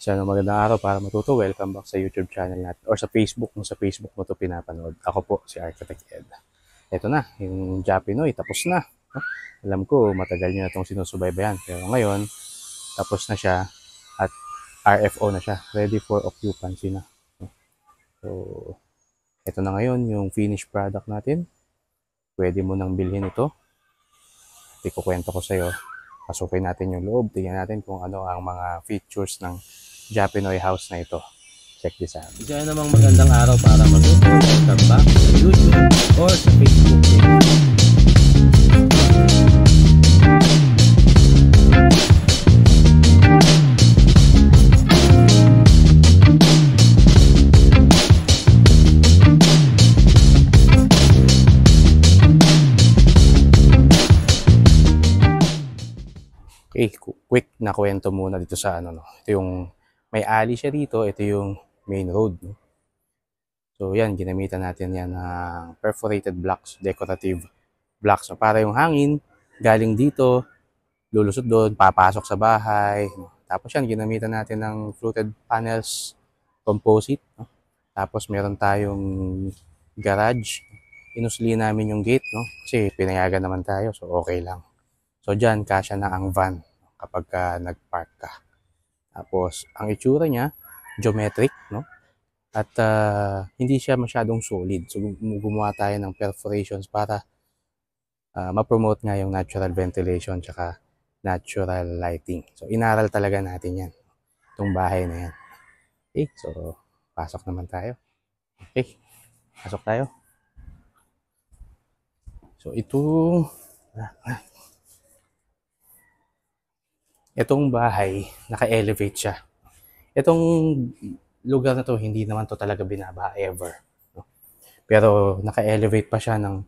Magandang araw para matuto. Welcome back sa YouTube channel natin or sa Facebook kung sa Facebook mo to pinapanood. Ako po si Architect Ed. Ito na, yung Japinoy tapos na. No? Alam ko matagal niyo na itong sinusubaybayan pero ngayon tapos na siya at RFO na siya. Ready for occupancy na. So, ito na ngayon yung finished product natin. Pwede mo nang bilhin ito. Ikukwento ko sa iyo. Pasukin natin yung loob. Tingnan natin kung ano ang mga features ng Japinoy house na ito. Check this out. Isa namang magandang araw para matuto. Welcome back sa YouTube or sa Facebook page. Okay, quick na kwento muna dito sa no. Ito yung may alley siya dito, ito yung main road, no. So yan, ginamitan natin yan ng perforated blocks, decorative blocks. So, para yung hangin galing dito, lulusot doon, papasok sa bahay. No? Tapos yan, ginamitan natin ng fluted panels composite, no? Tapos meron tayong garage. Inusli namin yung gate, no? Kasi pinayagan naman tayo, so okay lang. So dyan, kasya na ang van kapag nag-park ka. Tapos, ang itsura niya, geometric, no? At hindi siya masyadong solid. So, gumawa tayo ng perforations para ma-promote nga yung natural ventilation tsaka natural lighting. So, inaral talaga natin yan. Itong bahay na yan. Okay, so, pasok naman tayo. Okay, pasok tayo. So, itong bahay, naka-elevate siya. Itong lugar na to, hindi naman to talaga binaba ever. No? Pero naka-elevate pa siya ng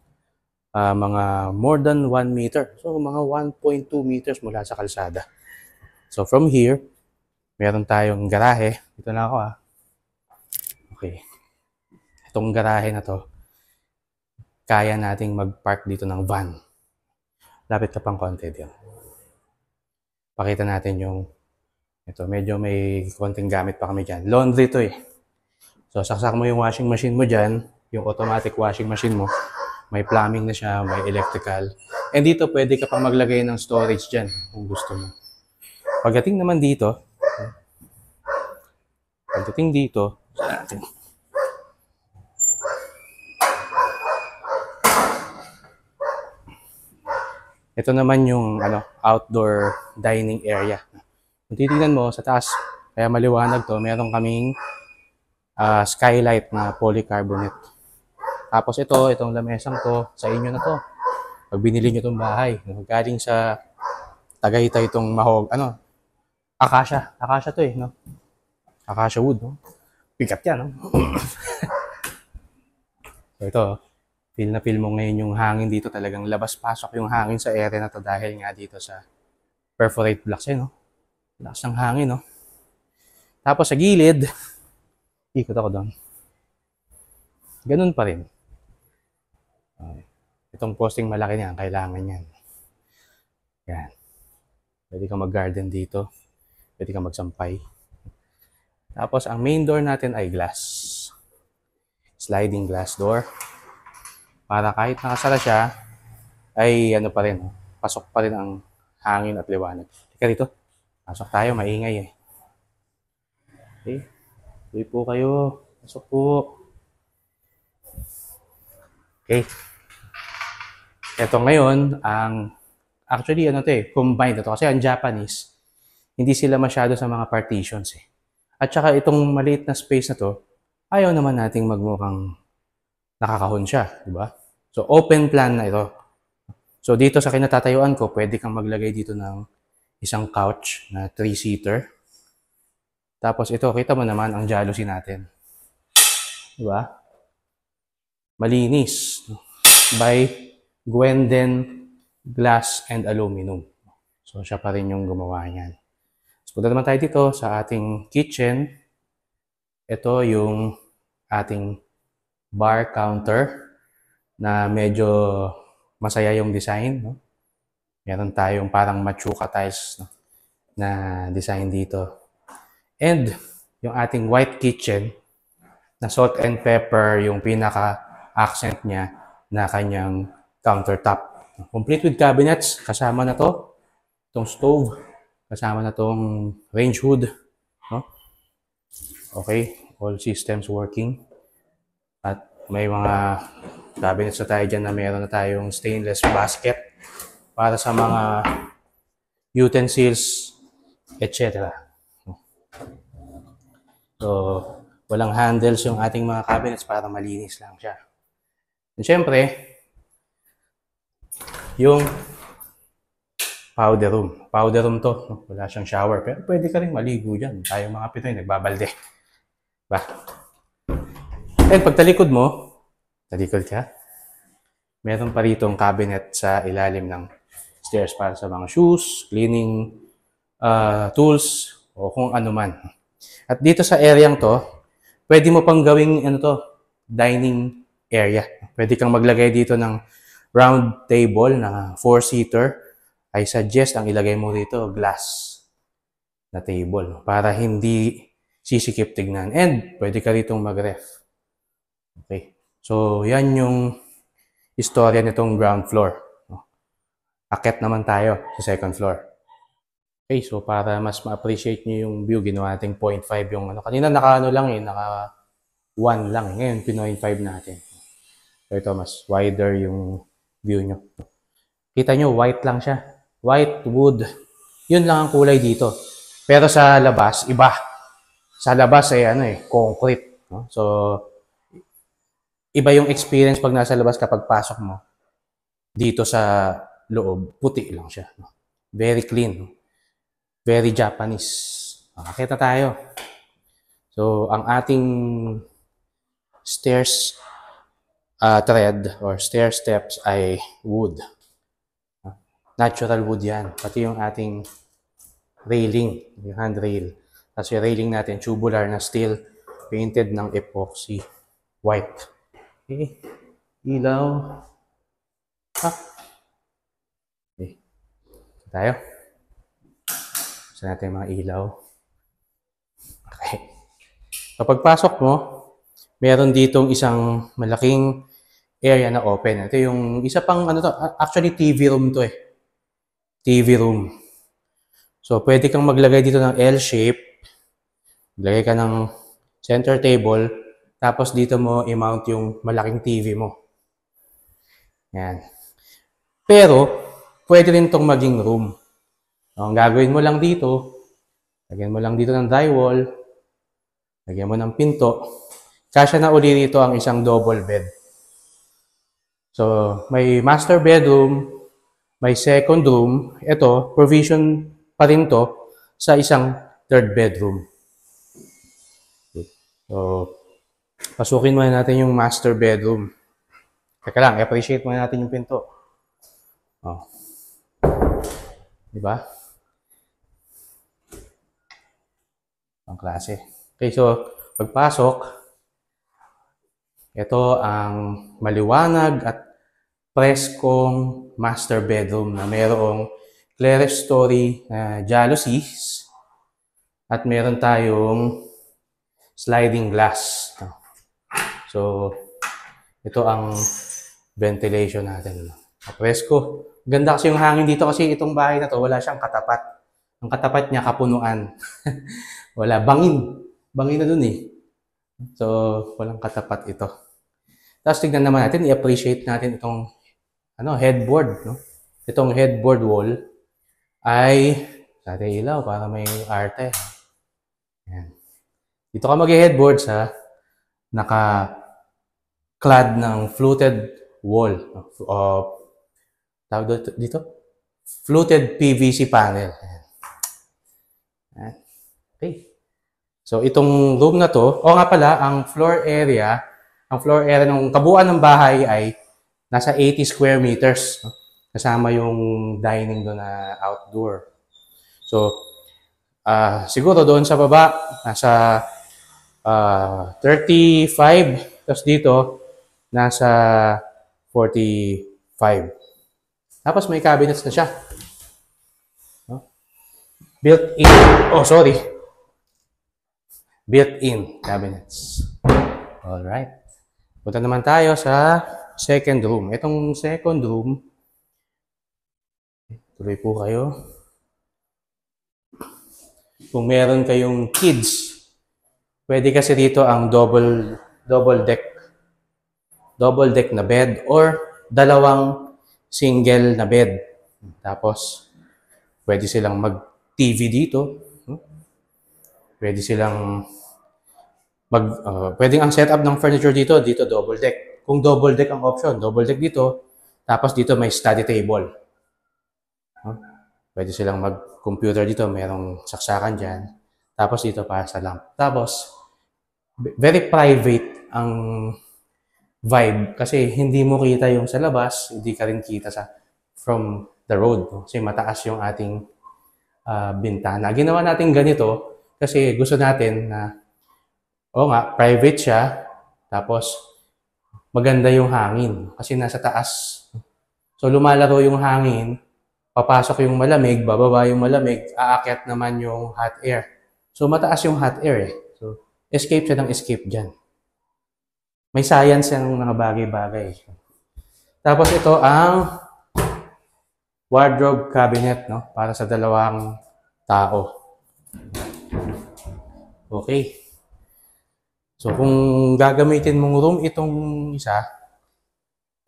mga more than 1 meter. So, mga 1.2 meters mula sa kalsada. So, from here, meron tayong garahe. Dito na ako Okay. Itong garahe na to, kaya nating mag-park dito ng van. Lapit ka pang konti dito. Pakita natin yung ito, medyo may konting gamit pa kami dyan. Laundry to eh. So, saksak mo yung washing machine mo dyan, yung automatic washing machine mo. May plumbing na siya, may electrical. And dito, pwede ka pang maglagay ng storage dyan kung gusto mo. Pagdating dito, ito naman yung outdoor dining area. Kung titignan mo sa taas, kaya maliwanag to, meron kaming skylight na polycarbonate. Tapos itong lamesang to, sa inyo na to. Pag binili nyo itong bahay, galing sa Tagaytay itong acacia. Acacia to no? Acacia wood, no? Pikat yan, no? So ito, feel na feel mo ngayon yung hangin dito, talagang labas-pasok yung hangin sa area na to dahil nga dito sa perforate blocks no? Lakas ng hangin, no? Tapos sa gilid, ikot ako doon. Ganun pa rin. Itong posting malaki niyan, kailangan yan. Yan. Pwede kang mag-garden dito. Pwede kang magsampay. Tapos, ang main door natin ay glass. Sliding glass door. Para kahit nakasara siya, ay pa rin. Pasok pa rin ang hangin at liwanag. Teka dito. Pasok tayo, maingay eh. Okay. Tuloy po kayo. Pasok po. Okay. Ito ngayon, actually, combined ito. Kasi ang Japanese, hindi sila masyado sa mga partitions eh. At saka itong maliit na space na to, ayaw naman nating magmukhang nakakahon siya, di ba? So, open plan na ito. So, dito sa kinatatayuan ko, pwede kang maglagay dito ng isang couch na 3-seater. Tapos ito, kita mo naman ang jalousie natin. Di ba? Malinis. By Gwenden Glass and Aluminum. So, siya pa rin yung gumawa niyan. So, punta naman tayo dito sa ating kitchen. Ito yung ating bar counter na medyo masaya yung design. No? Meron tayong parang machuka tiles, no? na design dito. And yung ating white kitchen na salt and pepper yung pinaka-accent niya na kanyang countertop. Complete with cabinets, kasama na to, itong stove, kasama na tong range hood. No? Okay, all systems working. At may mga cabinets na tayo dyan na meron na tayong stainless basket para sa mga utensils, etc. So, walang handles yung ating mga cabinets para malinis lang siya. And syempre, yung powder room. Powder room to. Wala siyang shower. Pero pwede ka rin maligo dyan. Tayo mga Pinoy, nagbabalde. Ba? And pag talikod mo, talikod ka, meron pa ritong cabinet sa ilalim ng stairs para sa mga shoes, cleaning tools, o kung ano man. At dito sa areang to, pwede mo pang gawing dining area. Pwede kang maglagay dito ng round table na 4-seater. I suggest ang ilagay mo dito glass na table para hindi sisikip tignan. And pwede ka ritong mag-ref. Okay. So, yan yung istorya nitong ground floor. Akit naman tayo sa second floor. Okay, so para mas ma-appreciate nyo yung view, ginawa natin 0.5 yung kanina naka naka 1 lang. Ngayon, 0.5 natin. So, ito mas wider yung view nyo. Kita nyo, white lang siya. White, wood. Yun lang ang kulay dito. Pero sa labas, iba. Sa labas ay concrete. No? So, iba yung experience pag nasa labas kapag pasok mo. Dito sa loob, puti lang siya. No? Very clean. Very Japanese. Makakita tayo. So, ang ating stairs thread or stair steps ay wood. Natural wood yan. Pati yung ating railing, yung handrail. Tapos yung railing natin, tubular na steel, painted ng epoxy white. Okay. Ilaw. Okay. Tayo. Gusto natin mga ilaw. Okay. So, pagpasok mo, meron ditong isang malaking area na open. Ito yung isa pang actually TV room to eh. TV room. So, pwede kang maglagay dito ng L-shape. Maglagay ka ng center table. Tapos dito mo i-mount yung malaking TV mo. Yan. Pero, pwede rin itong maging room. So, ang gagawin mo lang dito, lagyan mo lang dito ng drywall, lagyan mo ng pinto. Kasya na uli dito ang isang double bed. So, may master bedroom, may second room. Ito, provision pa rin to sa isang third bedroom. So, pasukin muna natin yung master bedroom. Teka lang, i-appreciate muna natin yung pinto. Oh. Diba? Ang klase. Okay, so, pagpasok, ito ang maliwanag at preskong master bedroom na mayroong clerestory jalousies at meron tayong sliding glass. So, ito ang ventilation natin. Presko. Ganda kasi yung hangin dito kasi itong bahay na to, wala siyang katapat. Ang katapat niya, kapunuan. Wala. Bangin. Bangin na dun eh. So, walang katapat ito. Tapos tignan naman natin, i-appreciate natin itong headboard. No? Itong headboard wall ay dati ilaw para may arte. Yan. Dito ka mag-headboard sa naka-clad ng fluted wall. Tawag dito? Fluted PVC panel. Yan. Okay. So, itong room na to, nga pala, ang floor area ng kabuuan ng bahay ay nasa 80 square meters. No? Kasama yung dining doon na outdoor. So, siguro doon sa baba, nasa 35. Tapos dito, nasa 45. Tapos may cabinets na siya. No? Built-in. Oh, sorry. built-in cabinets. Alright. Punta naman tayo sa second room. Itong second room, tuloy po kayo. Kung meron kayong kids, pwede kasi dito ang double deck na bed or dalawang single na bed. Tapos, pwede silang mag-TV dito. Pwede silang pwedeng ang setup ng furniture dito double deck. Kung double deck ang option, double deck dito. Tapos dito may study table. Pwede silang mag-computer dito, merong saksakan dyan. Tapos dito para sa lamp. Tapos, very private ang vibe kasi hindi mo kita yung sa labas, hindi ka rin kita from the road. Kasi mataas yung ating bintana. Ginawa natin ganito kasi gusto natin na private siya, tapos maganda yung hangin kasi nasa taas. So lumalaro yung hangin, papasok yung malamig, bababa yung malamig, aakyat naman yung hot air. So mataas yung hot air eh. So escape siya ng escape dyan. May science yan ng mga bagay-bagay. Tapos ito ang wardrobe cabinet, no? Para sa dalawang tao. Okay. So kung gagamitin mong room itong isa,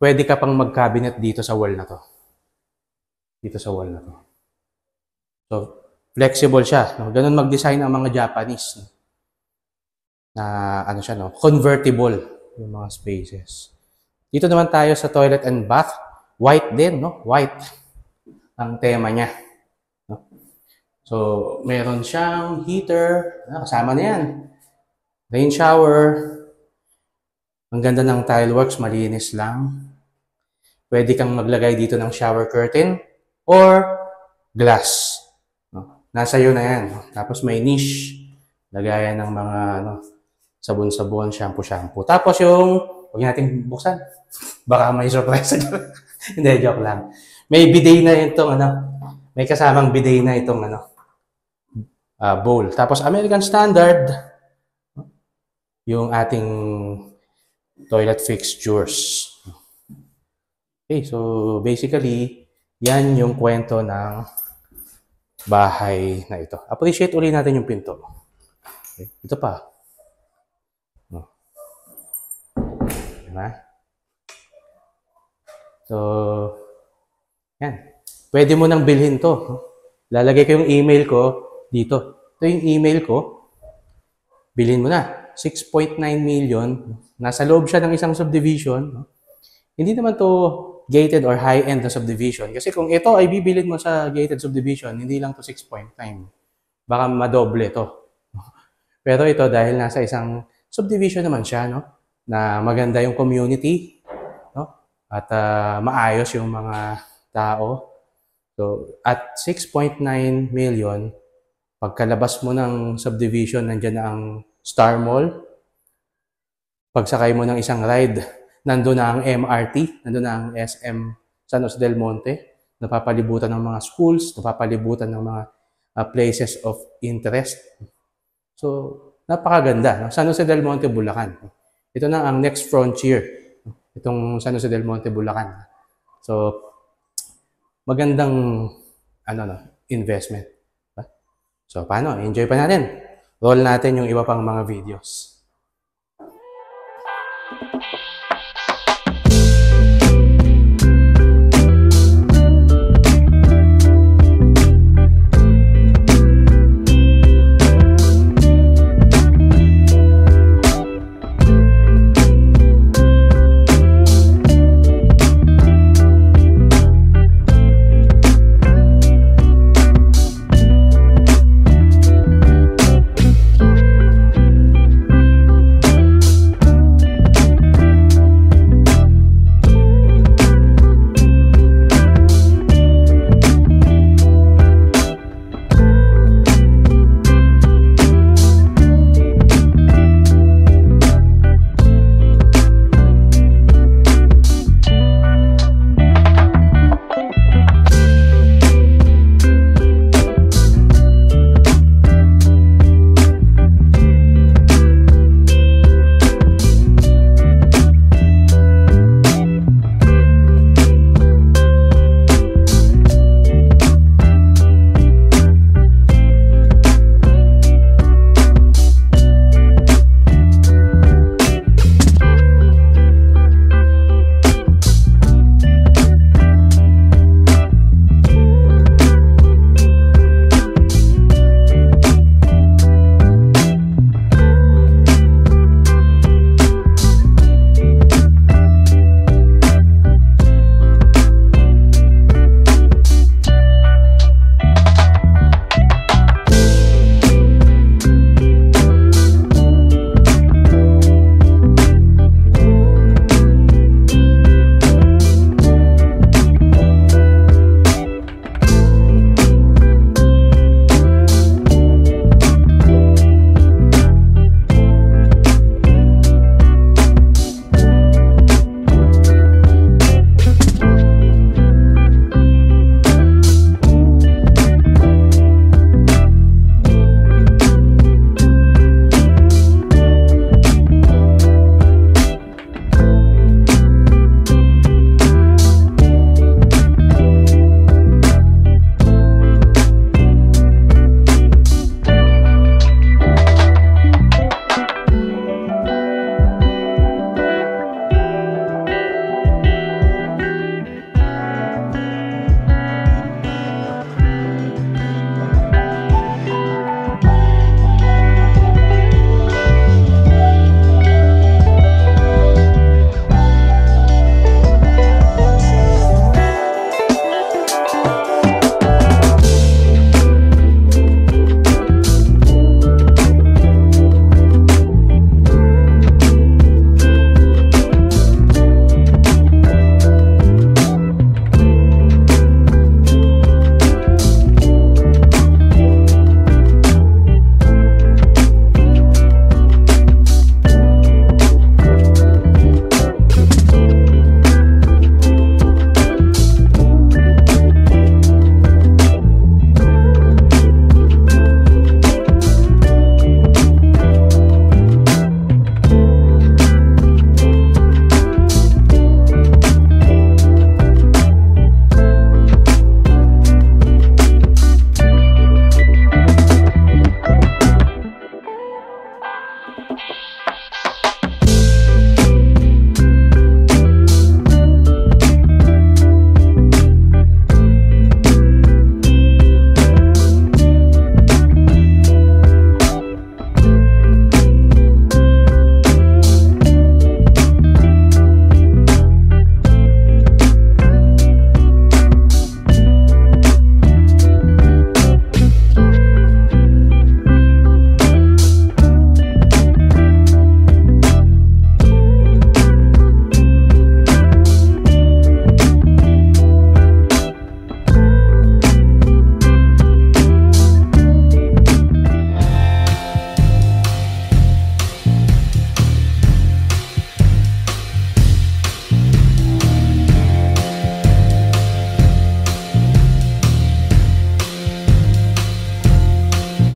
pwede ka pang mag-cabinet dito sa wall na to. Dito sa wall na to. So flexible siya. No? Ganun mag-design ang mga Japanese. Na ano siya, no? Convertible yung mga spaces. Dito naman tayo sa toilet and bath. White din, no? White ang tema niya. No? So, meron siyang heater. Kasama na yan. Rain shower. Ang ganda ng tileworks, malinis lang. Pwede kang maglagay dito ng shower curtain or glass. No? Nasa iyo na yan. No? Tapos may niche. Lagayan ng mga sabon-sabon, shampoo. Tapos yung, huwag natin buksan. Baka may surprise. Hindi, joke lang. May bidet na itong may kasamang bidet na itong bowl. Tapos American Standard, yung ating toilet fixtures. Okay, so basically, yan yung kwento ng bahay na ito. Appreciate ulit natin yung pinto. Okay, ito pa. Diba? So, yan. Pwede mo nang bilhin to. Lalagay ko yung email ko dito. Ito yung email ko. Bilhin mo na. 6.9 million. Nasa loob siya ng isang subdivision. Hindi naman to gated or high-end na subdivision. Kasi kung ito ay bibilin mo sa gated subdivision, hindi lang to 6.9. Baka madoble to. Pero ito dahil nasa isang subdivision naman siya, no? Na maganda yung community, no? At maayos yung mga tao. So, at 6.9 million, pagkalabas mo ng subdivision, nandiyan na ang Star Mall. Pagsakay mo ng isang ride, nandun na ang MRT, nandun na ang SM San Jose del Monte, napapalibutan ng mga schools, napapalibutan ng mga places of interest. So, napakaganda. No? San Jose del Monte, Bulacan. Ito na ang next frontier. Itong San Jose del Monte, Bulacan. So, magandang investment. So, paano? Enjoy pa natin. Roll natin yung iba pang mga videos.